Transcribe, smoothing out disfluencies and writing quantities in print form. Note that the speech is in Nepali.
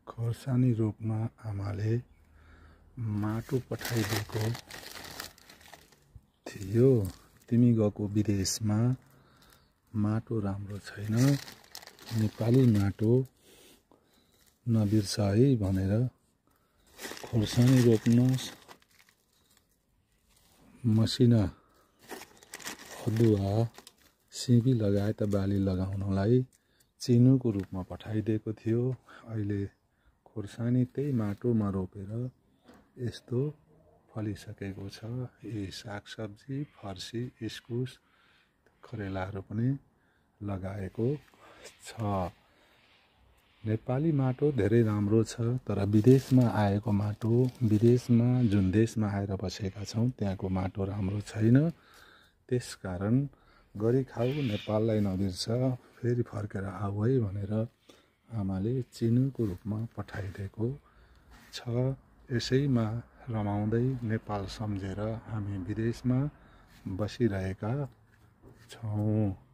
खोर्सानी रोप्न आमाले माटो पठाइदिएको थियो। तिमी गएको विदेशमा माटो राम्रो छैन, नेपाली माटो नबिर्स है भनेर खोर्सानी रोप्न मसिना अदुवा सिमी लगायत बाली लगाउनलाई चिनुको रूपमा पठाइदिएको थियो। अहिले खोर्सानी त्यही माटोमा रोपेर यस्तो फलिसकेको छ। यी सागसब्जी, फर्सी, इस्कुस, करेलाहरू पनि लगाएको छ। नेपाली माटो धेरै राम्रो छ, तर विदेशमा आएको माटो, विदेशमा जुन देशमा आएर बसेका छौँ त्यहाँको माटो राम्रो छैन। त्यसकारण गरी खाऊ, नेपाललाई नबिर्स, फेरि फर्केर आऊ है भनेर आमाले चिनुको रूपमा पठाइदिएको छ। यसैमा रमाउँदै नेपाल सम्झेर हामी विदेशमा बसिरहेका छौँ।